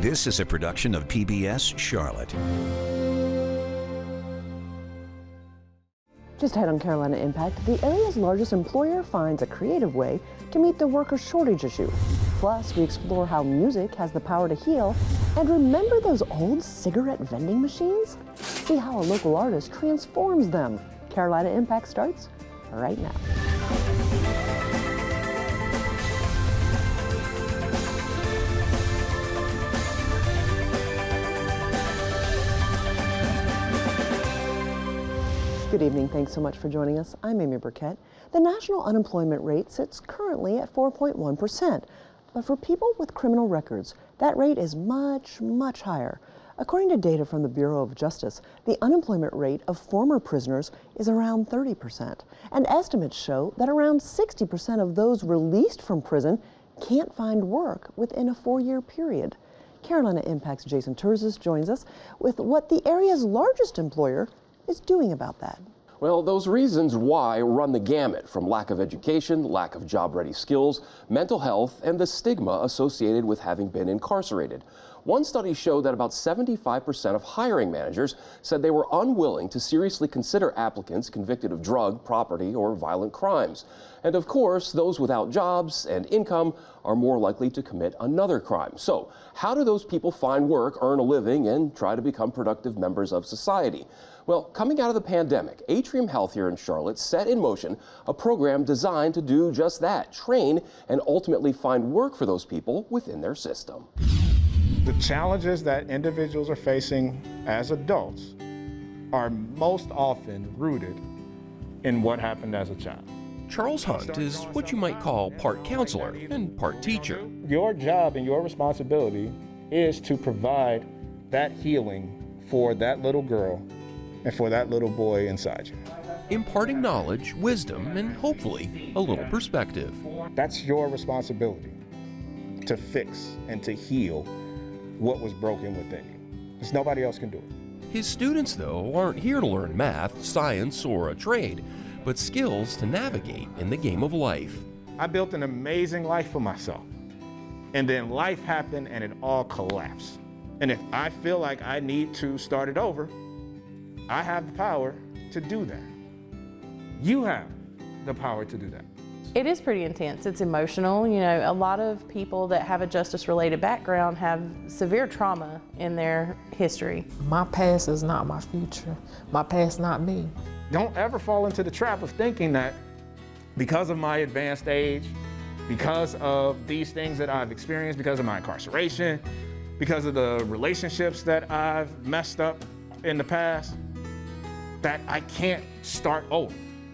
This is a production of PBS Charlotte. Just ahead on Carolina Impact, the area's largest employer finds a creative way to meet the worker shortage issue. Plus, we explore how music has the power to heal. And remember those old cigarette vending machines? See how a local artist transforms them. Carolina Impact starts right now. Good evening. Thanks so much for joining us. I'm Amy Burkett. The national unemployment rate sits currently at 4.1%. But for people with criminal records, that rate is much, much higher. According to data from the Bureau of Justice, the unemployment rate of former prisoners is around 30%. And estimates show that around 60% of those released from prison can't find work within a 4-year period. Carolina Impact's Jason Terzis joins us with what the area's largest employer is doing about that. Well, those reasons why run the gamut, from lack of education, lack of job-ready skills, mental health, and the stigma associated with having been incarcerated. One study showed that about 75% of hiring managers said they were unwilling to seriously consider applicants convicted of drug, property, or violent crimes. And of course, those without jobs and income are more likely to commit another crime. So, how do those people find work, earn a living, and try to become productive members of society? Well, coming out of the pandemic, Atrium Health here in Charlotte set in motion a program designed to do just that, train and ultimately find work for those people within their system. The challenges that individuals are facing as adults are most often rooted in what happened as a child. Charles Hunt is what you might call part counselor and part teacher. Your job and your responsibility is to provide that healing for that little girl and for that little boy inside you. Imparting knowledge, wisdom, and hopefully a little perspective. That's your responsibility, to fix and to heal what was broken within you. Because nobody else can do it. His students, though, aren't here to learn math, science, or a trade, but skills to navigate in the game of life. I built an amazing life for myself. And then life happened and it all collapsed. And if I feel like I need to start it over, I have the power to do that. You have the power to do that. It is pretty intense. It's emotional. You know, a lot of people that have a justice-related background have severe trauma in their history. My past is not my future. My past not me. Don't ever fall into the trap of thinking that because of my advanced age, because of these things that I've experienced, because of my incarceration, because of the relationships that I've messed up in the past, that I can't start over.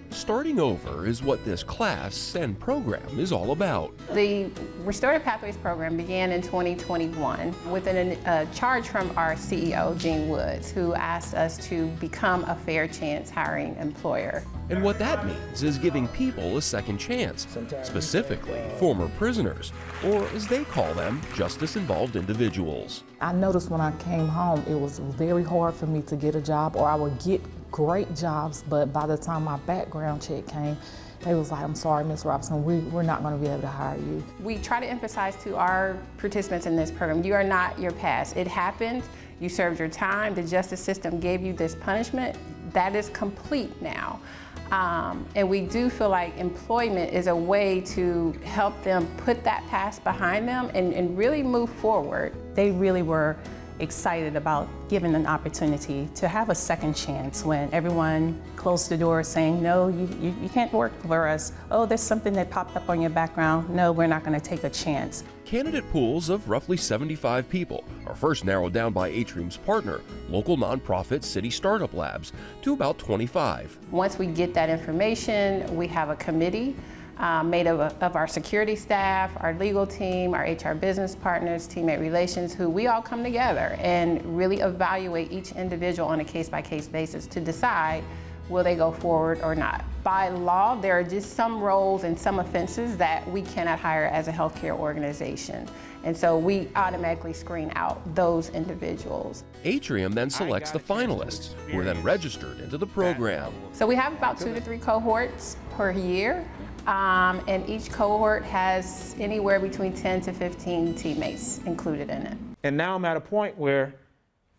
Starting over is what this class and program is all about. The Restorative Pathways program began in 2021 with a charge from our CEO, Gene Woods, who asked us to become a fair chance hiring employer. And what that means is giving people a second chance, specifically former prisoners, or as they call them, justice-involved individuals. I noticed when I came home, it was very hard for me to get a job, or I would get great jobs, but by the time my background check came, they was like, I'm sorry, Ms. Robinson, we're not going to be able to hire you. We try to emphasize to our participants in this program, you are not your past. It happened, you served your time, the justice system gave you this punishment, that is complete now. And we do feel like employment is a way to help them put that past behind them and really move forward. They really were excited about given an opportunity to have a second chance when everyone closed the door saying, no, you can't work for us. Oh, there's something that popped up on your background. No, we're not going to take a chance. Candidate pools of roughly 75 people are first narrowed down by Atrium's partner, local nonprofit City Startup Labs, to about 25. Once we get that information, we have a committee made of our security staff, our legal team, our HR business partners, teammate relations, who we all come together and really evaluate each individual on a case-by-case basis to decide will they go forward or not. By law, there are just some roles and some offenses that we cannot hire as a healthcare organization. And so we automatically screen out those individuals. Atrium then selects the finalists, who are then registered into the program. So we have about 2 to 3 cohorts per year, and each cohort has anywhere between 10 to 15 teammates included in it. And now I'm at a point where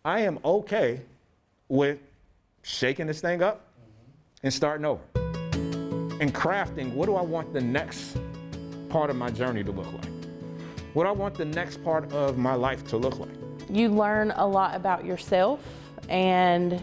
I am okay with shaking this thing up and starting over and crafting what do I want the next part of my journey to look like? What do I want the next part of my life to look like? You learn a lot about yourself and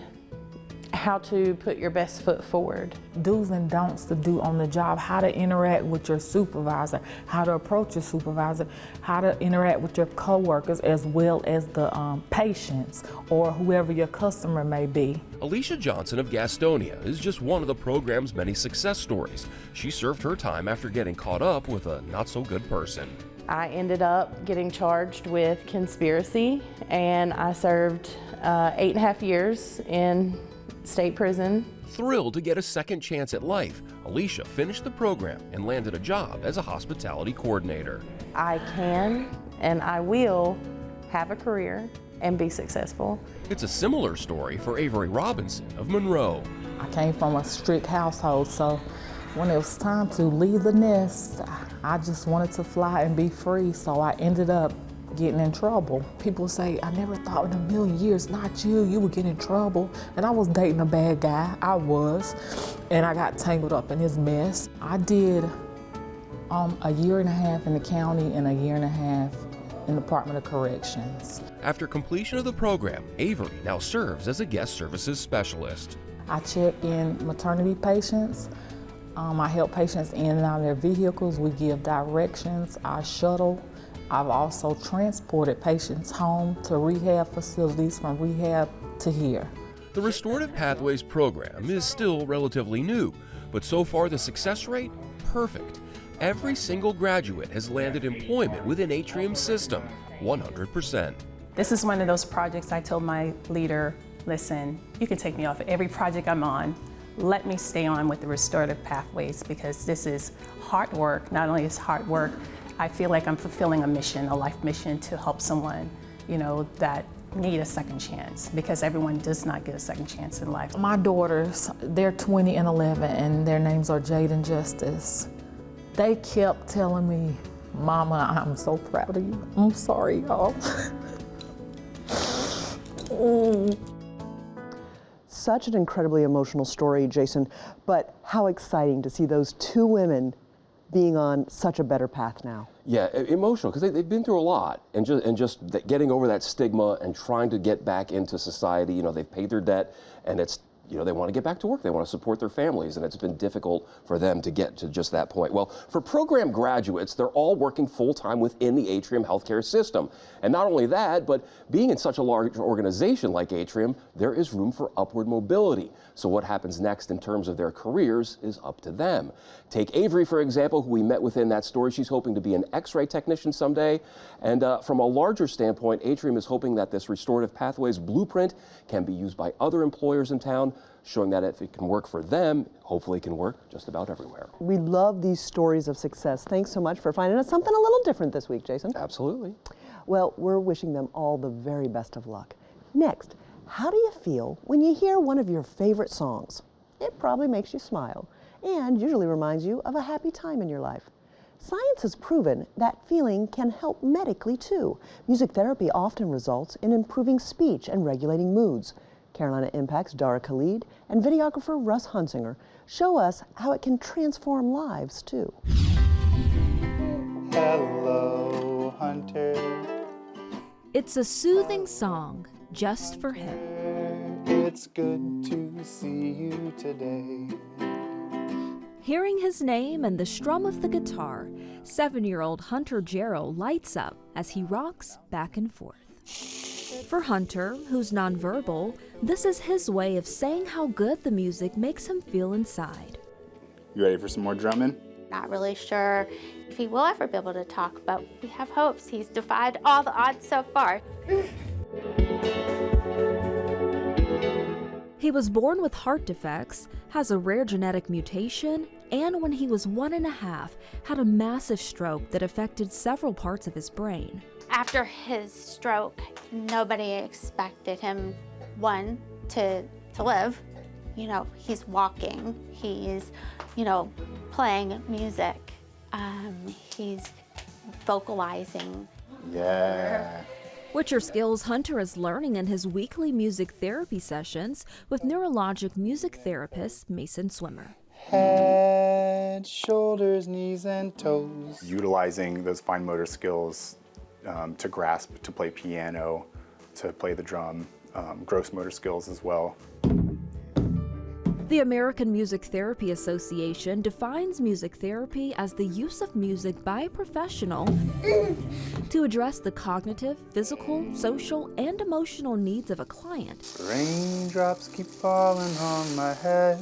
how to put your best foot forward. Do's and don'ts to do on the job, how to interact with your supervisor, how to approach your supervisor, how to interact with your coworkers as well as the patients or whoever your customer may be. Alicia Johnson of Gastonia is just one of the program's many success stories. She served her time after getting caught up with a not-so-good person. I ended up getting charged with conspiracy, and I served 8.5 years in state prison. Thrilled to get a second chance at life, Alicia finished the program and landed a job as a hospitality coordinator. I can and I will have a career and be successful. It's a similar story for Avery Robinson of Monroe. I came from a strict household, so when it was time to leave the nest, I just wanted to fly and be free, so I ended up getting in trouble. People say, I never thought in a million years, not you would get in trouble. And I was dating a bad guy, I was, and I got tangled up in his mess. I did a year and a half in the county and a year and a half in the Department of Corrections. After completion of the program, Avery now serves as a guest services specialist. I check in maternity patients. I help patients in and out of their vehicles. We give directions. I shuttle. I've also transported patients home to rehab facilities, from rehab to here. The Restorative Pathways program is still relatively new, but so far the success rate, perfect. Every single graduate has landed employment within Atrium's system, 100%. This is one of those projects I told my leader, listen, you can take me off of every project I'm on. Let me stay on with the Restorative Pathways, because this is hard work. Not only is hard work, I feel like I'm fulfilling a mission, a life mission, to help someone, that need a second chance, because everyone does not get a second chance in life. My daughters, they're 20 and 11, and their names are Jade and Justice. They kept telling me, Mama, I'm so proud of you. I'm sorry, y'all. Such an incredibly emotional story, Jason, but how exciting to see those two women being on such a better path now. Yeah, emotional, because they've been through a lot, and just getting over that stigma and trying to get back into society. They've paid their debt, and it's, they want to get back to work. They want to support their families, and it's been difficult for them to get to just that point. Well, for program graduates, they're all working full-time within the Atrium healthcare system. And not only that, but being in such a large organization like Atrium, there is room for upward mobility. So what happens next in terms of their careers is up to them. Take Avery, for example, who we met within that story. She's hoping to be an X-ray technician someday. And from a larger standpoint, Atrium is hoping that this Restorative Pathways blueprint can be used by other employers in town, showing that if it can work for them, hopefully it can work just about everywhere. We love these stories of success. Thanks so much for finding us something a little different this week, Jason. Absolutely. Well, we're wishing them all the very best of luck. Next, how do you feel when you hear one of your favorite songs? It probably makes you smile and usually reminds you of a happy time in your life. Science has proven that feeling can help medically too. Music therapy often results in improving speech and regulating moods. Carolina Impact's Dara Khalid and videographer Russ Hunsinger show us how it can transform lives too. Hello, Hunter. It's a soothing song just for him. It's good to see you today. Hearing his name and the strum of the guitar, 7-year-old Hunter Jarrow lights up as he rocks back and forth. For Hunter, who's nonverbal, this is his way of saying how good the music makes him feel inside. You ready for some more drumming? Not really sure if he will ever be able to talk, but we have hopes. He's defied all the odds so far. He was born with heart defects, has a rare genetic mutation, and when he was 1.5, had a massive stroke that affected several parts of his brain. After his stroke, nobody expected him, one, to live, you know, he's walking, he's, you know, playing music, he's vocalizing. Yeah. Which are skills Hunter is learning in his weekly music therapy sessions with neurologic music therapist Mason Swimmer. Head, shoulders, knees, and toes. Utilizing those fine motor skills to grasp, to play piano, to play the drum, gross motor skills as well. The American Music Therapy Association defines music therapy as the use of music by a professional to address the cognitive, physical, social, and emotional needs of a client. Raindrops keep falling on my head.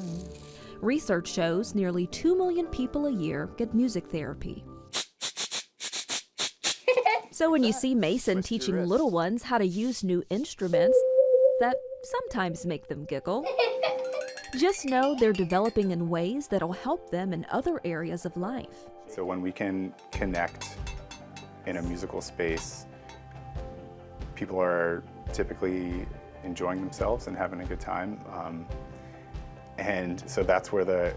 Research shows nearly 2 million people a year get music therapy. So when you see Mason teaching little ones how to use new instruments that sometimes make them giggle, just know they're developing in ways that'll help them in other areas of life. So when we can connect in a musical space, people are typically enjoying themselves and having a good time. And so that's where the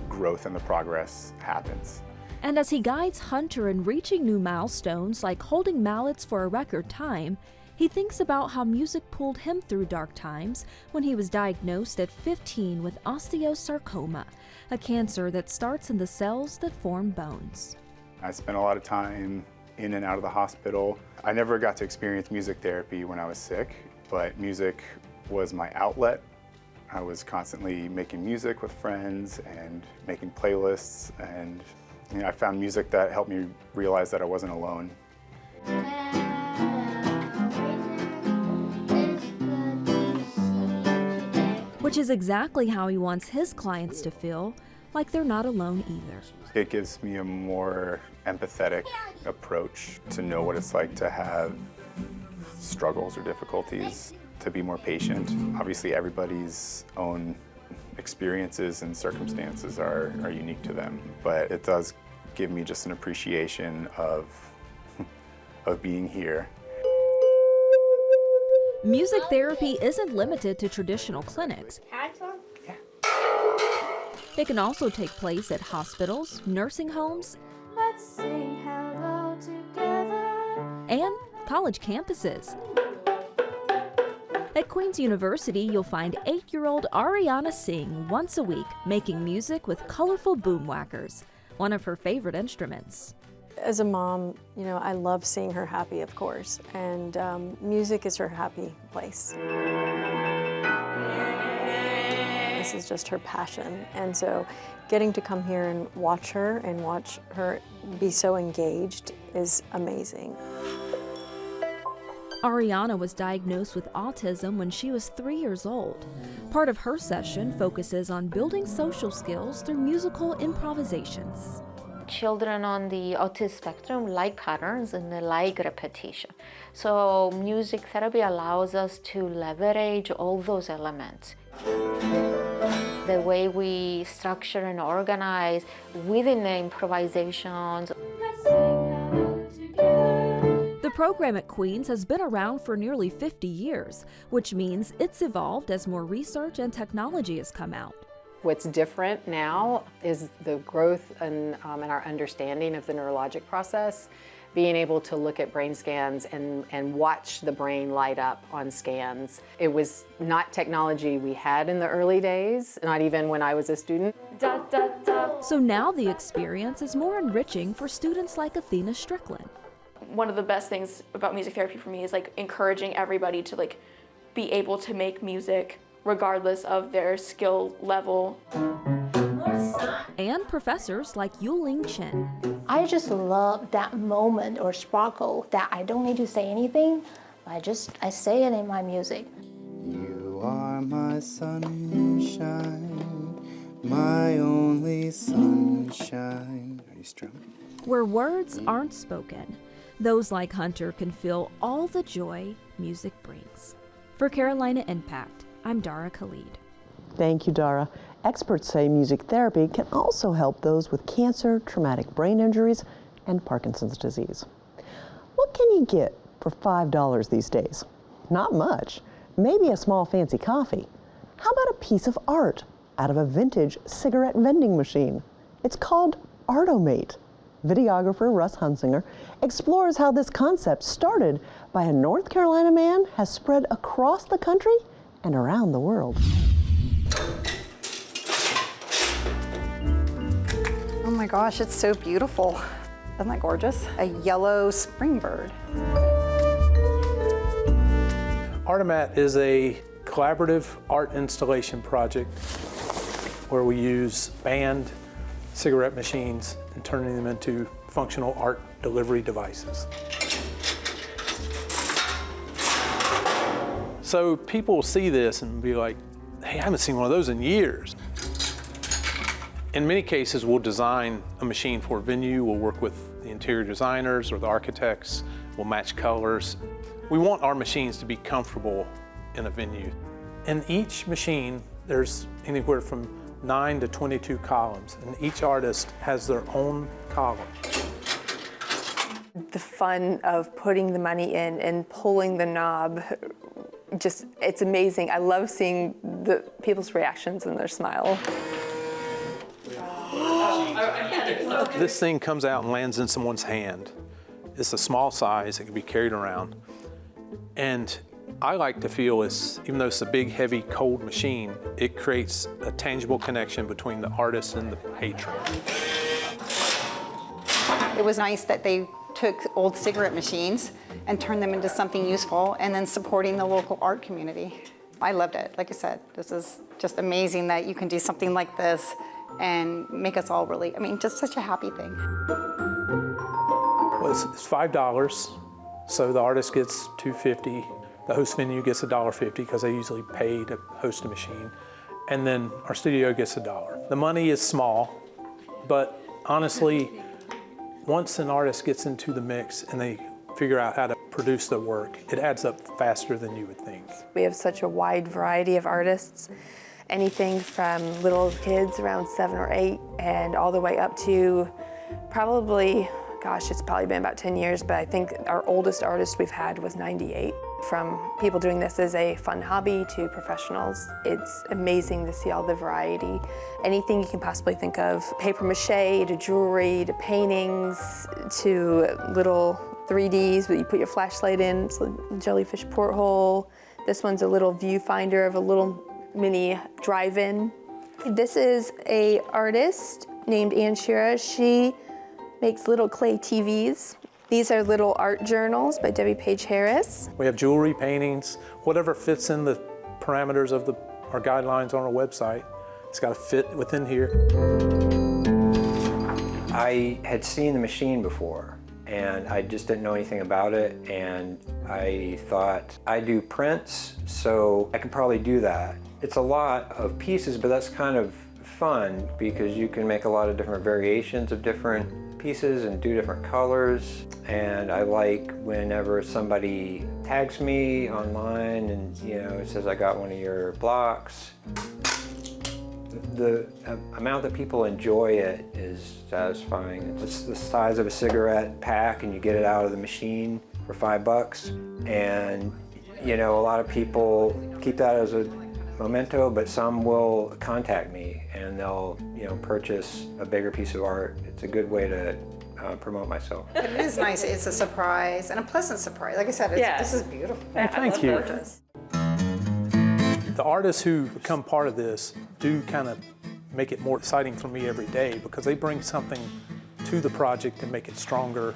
growth and the progress happens. And as he guides Hunter in reaching new milestones like holding mallets for a record time, he thinks about how music pulled him through dark times when he was diagnosed at 15 with osteosarcoma, a cancer that starts in the cells that form bones. I spent a lot of time in and out of the hospital. I never got to experience music therapy when I was sick, but music was my outlet. I was constantly making music with friends and making playlists, and I found music that helped me realize that I wasn't alone. Which is exactly how he wants his clients to feel, like they're not alone either. It gives me a more empathetic approach to know what it's like to have struggles or difficulties, to be more patient. Obviously, everybody's own experiences and circumstances are unique to them, but it does give me just an appreciation of being here. Music therapy isn't limited to traditional clinics. It can also take place at hospitals, nursing homes, Let's sing hello together. and college campuses. At Queen's University, you'll find 8-year-old Ariana Singh once a week making music with colorful boomwhackers, one of her favorite instruments. As a mom, you know, I love seeing her happy, of course, and music is her happy place. This is just her passion, and so getting to come here and watch her be so engaged is amazing. Ariana was diagnosed with autism when she was 3 years old. Part of her session focuses on building social skills through musical improvisations. Children on the autism spectrum like patterns and they like repetition. So music therapy allows us to leverage all those elements. The way we structure and organize within the improvisations. The program at Queen's has been around for nearly 50 years, which means it's evolved as more research and technology has come out. What's different now is the growth in our understanding of the neurologic process, being able to look at brain scans and watch the brain light up on scans. It was not technology we had in the early days, not even when I was a student. So now the experience is more enriching for students like Athena Strickland. One of the best things about music therapy for me is encouraging everybody to be able to make music regardless of their skill level. And professors like Yuling Chen. I just love that moment or sparkle that I don't need to say anything, I say it in my music. You are my sunshine, my only sunshine. Are you strumming? Where words aren't spoken, those like Hunter can feel all the joy music brings. For Carolina Impact, I'm Dara Khalid. Thank you, Dara. Experts say music therapy can also help those with cancer, traumatic brain injuries, and Parkinson's disease. What can you get for $5 these days? Not much. Maybe a small fancy coffee. How about a piece of art out of a vintage cigarette vending machine? It's called Artomate. Videographer Russ Hunsinger explores how this concept started by a North Carolina man has spread across the country and around the world. Oh my gosh, it's so beautiful. Isn't that gorgeous? A yellow springbird. Artomat is a collaborative art installation project where we use banned cigarette machines and turning them into functional art delivery devices. So people will see this and be like, hey, I haven't seen one of those in years. In many cases, we'll design a machine for a venue, we'll work with the interior designers or the architects, we'll match colors. We want our machines to be comfortable in a venue. In each machine, there's anywhere from 9 to 22 columns, and each artist has their own column. The fun of putting the money in and pulling the knob, just, it's amazing. I love seeing the people's reactions and their smile. This thing comes out and lands in someone's hand. It's a small size, it can be carried around. And I like to feel even though it's a big, heavy, cold machine, it creates a tangible connection between the artist and the patron. It was nice that they took old cigarette machines and turned them into something useful, and then supporting the local art community. I loved it. Like I said, this is just amazing that you can do something like this and make us all really, just such a happy thing. Well, it's $5, so the artist gets $2.50. The host venue gets $1.50 because they usually pay to host a machine. And then our studio gets $1. The money is small, but honestly, once an artist gets into the mix and they figure out how to produce their work, it adds up faster than you would think. We have such a wide variety of artists, anything from little kids around 7 or 8 and all the way up to probably, gosh, it's probably been about 10 years, but I think our oldest artist we've had was 98. From people doing this as a fun hobby to professionals, it's amazing to see all the variety. Anything you can possibly think of, paper mache to jewelry to paintings to little 3Ds that you put your flashlight in. It's a jellyfish porthole. This one's a little viewfinder of a little mini drive-in. This is an artist named Ann Shira. She makes little clay TVs. These are little art journals by Debbie Page Harris. We have jewelry, paintings, whatever fits in the parameters of our guidelines on our website. It's got to fit within here. I had seen the machine before, and I just didn't know anything about it, and I thought, I do prints, so I could probably do that. It's a lot of pieces, but that's kind of fun because you can make a lot of different variations of different pieces and do different colors. And I like whenever somebody tags me online and it says I got one of your blocks. The amount that people enjoy it is satisfying. It's the size of a cigarette pack and you get it out of the machine for $5. And a lot of people keep that as a memento, but some will contact me and they'll purchase a bigger piece of art. It's a good way to promote myself. But it is nice. It's a surprise and a pleasant surprise. Like I said, this is beautiful. Well, thank you. The artists who become part of this do kind of make it more exciting for me every day because they bring something to the project and make it stronger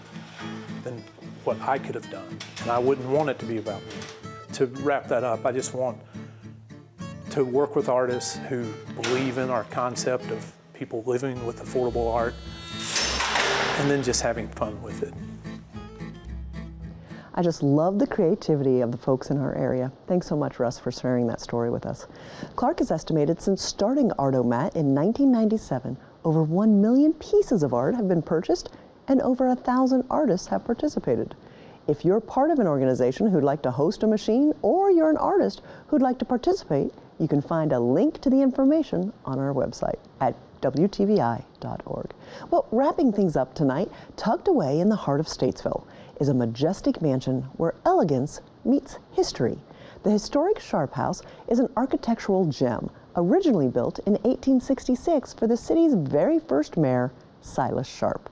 than what I could have done. And I wouldn't want it to be about me. To wrap that up, I just want to work with artists who believe in our concept of people living with affordable art and then just having fun with it. I just love the creativity of the folks in our area. Thanks so much, Russ, for sharing that story with us. Clark has estimated since starting Artomat in 1997, over 1 million pieces of art have been purchased and over 1,000 artists have participated. If you're part of an organization who'd like to host a machine or you're an artist who'd like to participate, you can find a link to the information on our website at WTVI.org. Well, wrapping things up tonight, tucked away in the heart of Statesville is a majestic mansion where elegance meets history. The historic Sharp House is an architectural gem, originally built in 1866 for the city's very first mayor, Silas Sharp.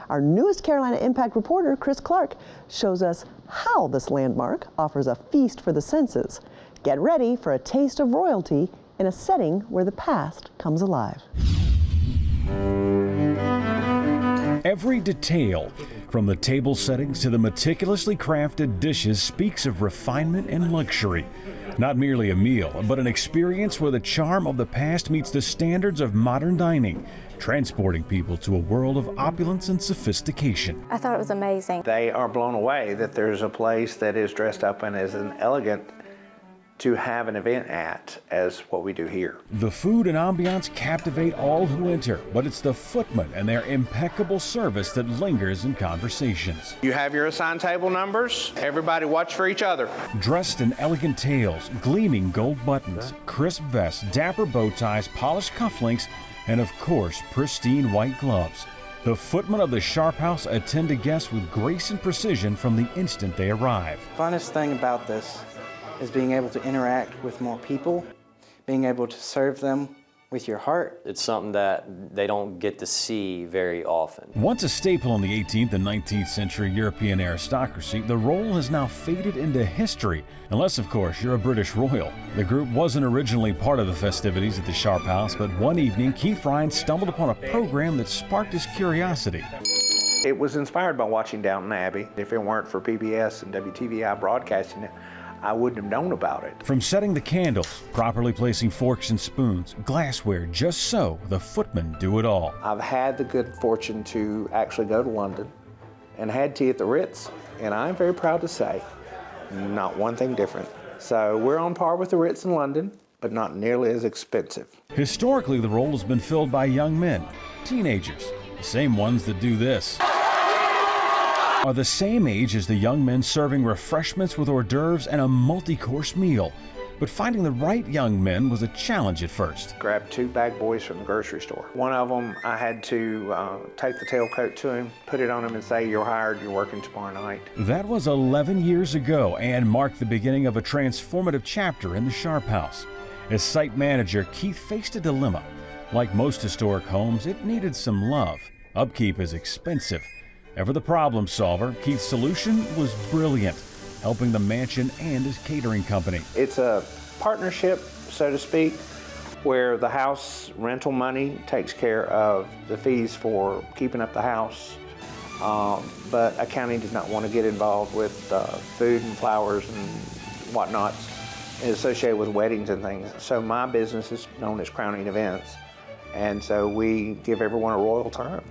Our newest Carolina Impact reporter, Chris Clark, shows us how this landmark offers a feast for the senses. Get ready for a taste of royalty in a setting where the past comes alive. Every detail, from the table settings to the meticulously crafted dishes, speaks of refinement and luxury. Not merely a meal, but an experience where the charm of the past meets the standards of modern dining, transporting people to a world of opulence and sophistication. I thought it was amazing. They are blown away that there's a place that is dressed up and is an elegant to have an event at as what we do here. The food and ambiance captivate all who enter, but it's the footmen and their impeccable service that lingers in conversations. You have your assigned table numbers. Everybody watch for each other. Dressed in elegant tails, gleaming gold buttons, crisp vests, dapper bow ties, polished cufflinks, and of course, pristine white gloves. The footmen of the Sharp House attend to guests with grace and precision from the instant they arrive. Funnest thing about this is being able to interact with more people, being able to serve them with your heart. It's something that they don't get to see very often. Once a staple in the 18th and 19th century European aristocracy, the roll has now faded into history, unless of course you're a British royal. The group wasn't originally part of the festivities at the Sharp House, but one evening Keith Ryan stumbled upon a program that sparked his curiosity. It was inspired by watching Downton Abbey. If it weren't for PBS and WTVI broadcasting it, I wouldn't have known about it. From setting the candles, properly placing forks and spoons, glassware, just so, the footmen do it all. I've had the good fortune to actually go to London and had tea at the Ritz, and I'm very proud to say, not one thing different. So we're on par with the Ritz in London, but not nearly as expensive. Historically, the roll has been filled by young men, teenagers, the same ones that do this. Are the same age as the young men serving refreshments with hors d'oeuvres and a multi-course meal. But finding the right young men was a challenge at first. Grabbed two bag boys from the grocery store. One of them, I had to take the tailcoat to him, put it on him and say, "You're hired, you're working tomorrow night." That was 11 years ago and marked the beginning of a transformative chapter in the Sharp House. As site manager, Keith faced a dilemma. Like most historic homes, it needed some love. Upkeep is expensive. Ever the problem solver, Keith's solution was brilliant, helping the mansion and his catering company. It's a partnership, so to speak, where the house rental money takes care of the fees for keeping up the house, but accounting did not want to get involved with food and flowers and whatnot associated with weddings and things. So my business is known as Crowning Events, and so we give everyone a royal term.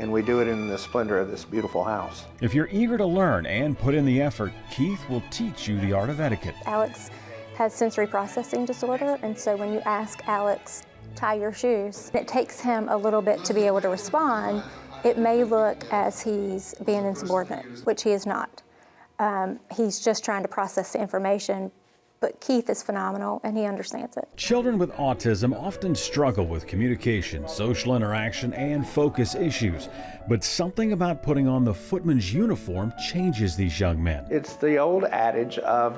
And we do it in the splendor of this beautiful house. If you're eager to learn and put in the effort, Keith will teach you the art of etiquette. Alex has sensory processing disorder, and so when you ask Alex, tie your shoes, it takes him a little bit to be able to respond. It may look as he's being insubordinate, which he is not. He's just trying to process the information. But Keith is phenomenal, and he understands it. Children with autism often struggle with communication, social interaction, and focus issues. But something about putting on the footman's uniform changes these young men. It's the old adage of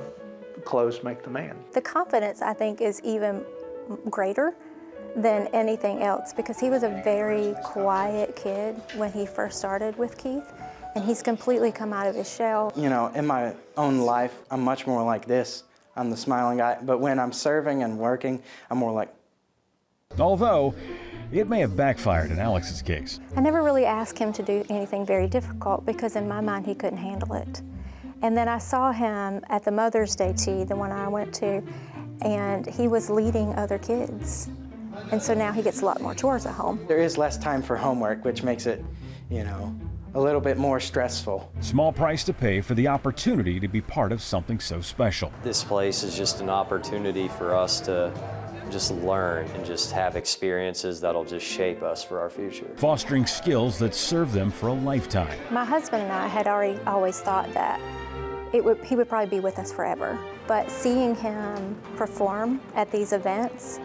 clothes make the man. The confidence, I think, is even greater than anything else, because he was a very quiet kid when he first started with Keith, and he's completely come out of his shell. You know, in my own life, I'm much more like this. I'm the smiling guy, but when I'm serving and working, I'm more like... Although, it may have backfired in Alex's case. I never really asked him to do anything very difficult because in my mind he couldn't handle it. And then I saw him at the Mother's Day tea, the one I went to, and he was leading other kids. And so now he gets a lot more chores at home. There is less time for homework, which makes it, you know, a little bit more stressful. Small price to pay for the opportunity to be part of something so special. This place is just an opportunity for us to just learn and just have experiences that'll just shape us for our future. Fostering skills that serve them for a lifetime. My husband and I had always thought that he would probably be with us forever. But seeing him perform at these events,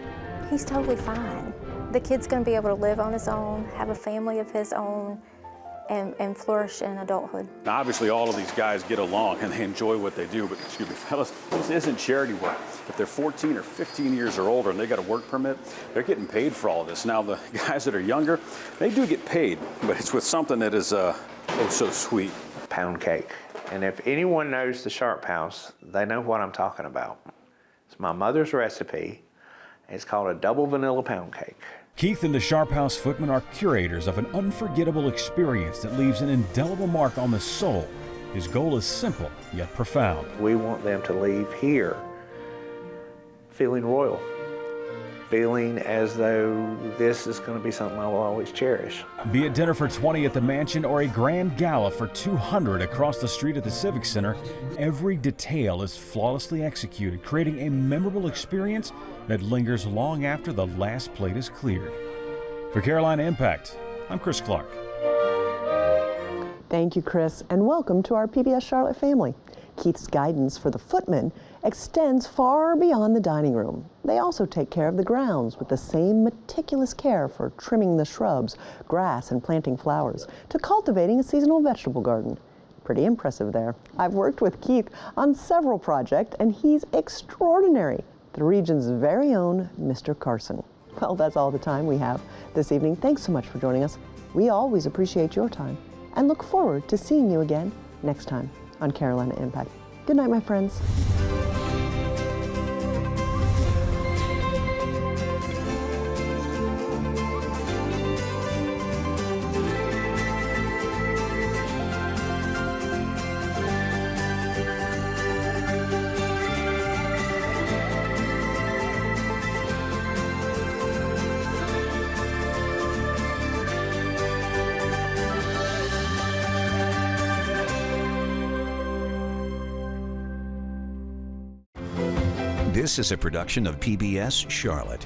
he's totally fine. The kid's gonna be able to live on his own, have a family of his own, and flourish in adulthood. Now, obviously, all of these guys get along and they enjoy what they do, but excuse me, fellas, this isn't charity work. If they're 14 or 15 years or older and they got a work permit, they're getting paid for all of this. Now, the guys that are younger, they do get paid, but it's with something that is oh so sweet. Pound cake. And if anyone knows the Sharp House, they know what I'm talking about. It's my mother's recipe. It's called a double vanilla pound cake. Keith and the Sharp House Footmen are curators of an unforgettable experience that leaves an indelible mark on the soul. His goal is simple, yet profound. We want them to leave here feeling royal, feeling as though this is going to be something I will always cherish. Be it dinner for 20 at the Mansion or a grand gala for 200 across the street at the Civic Center, every detail is flawlessly executed, creating a memorable experience that lingers long after the last plate is cleared. For Carolina Impact, I'm Chris Clark. Thank you, Chris, and welcome to our PBS Charlotte family. Keith's guidance for the Footmen extends far beyond the dining room. They also take care of the grounds with the same meticulous care for trimming the shrubs, grass, and planting flowers, to cultivating a seasonal vegetable garden. Pretty impressive there. I've worked with Keith on several projects, and he's extraordinary. The region's very own Mr. Carson. Well, that's all the time we have this evening. Thanks so much for joining us. We always appreciate your time and look forward to seeing you again next time on Carolina Impact. Good night, my friends. This is a production of PBS Charlotte.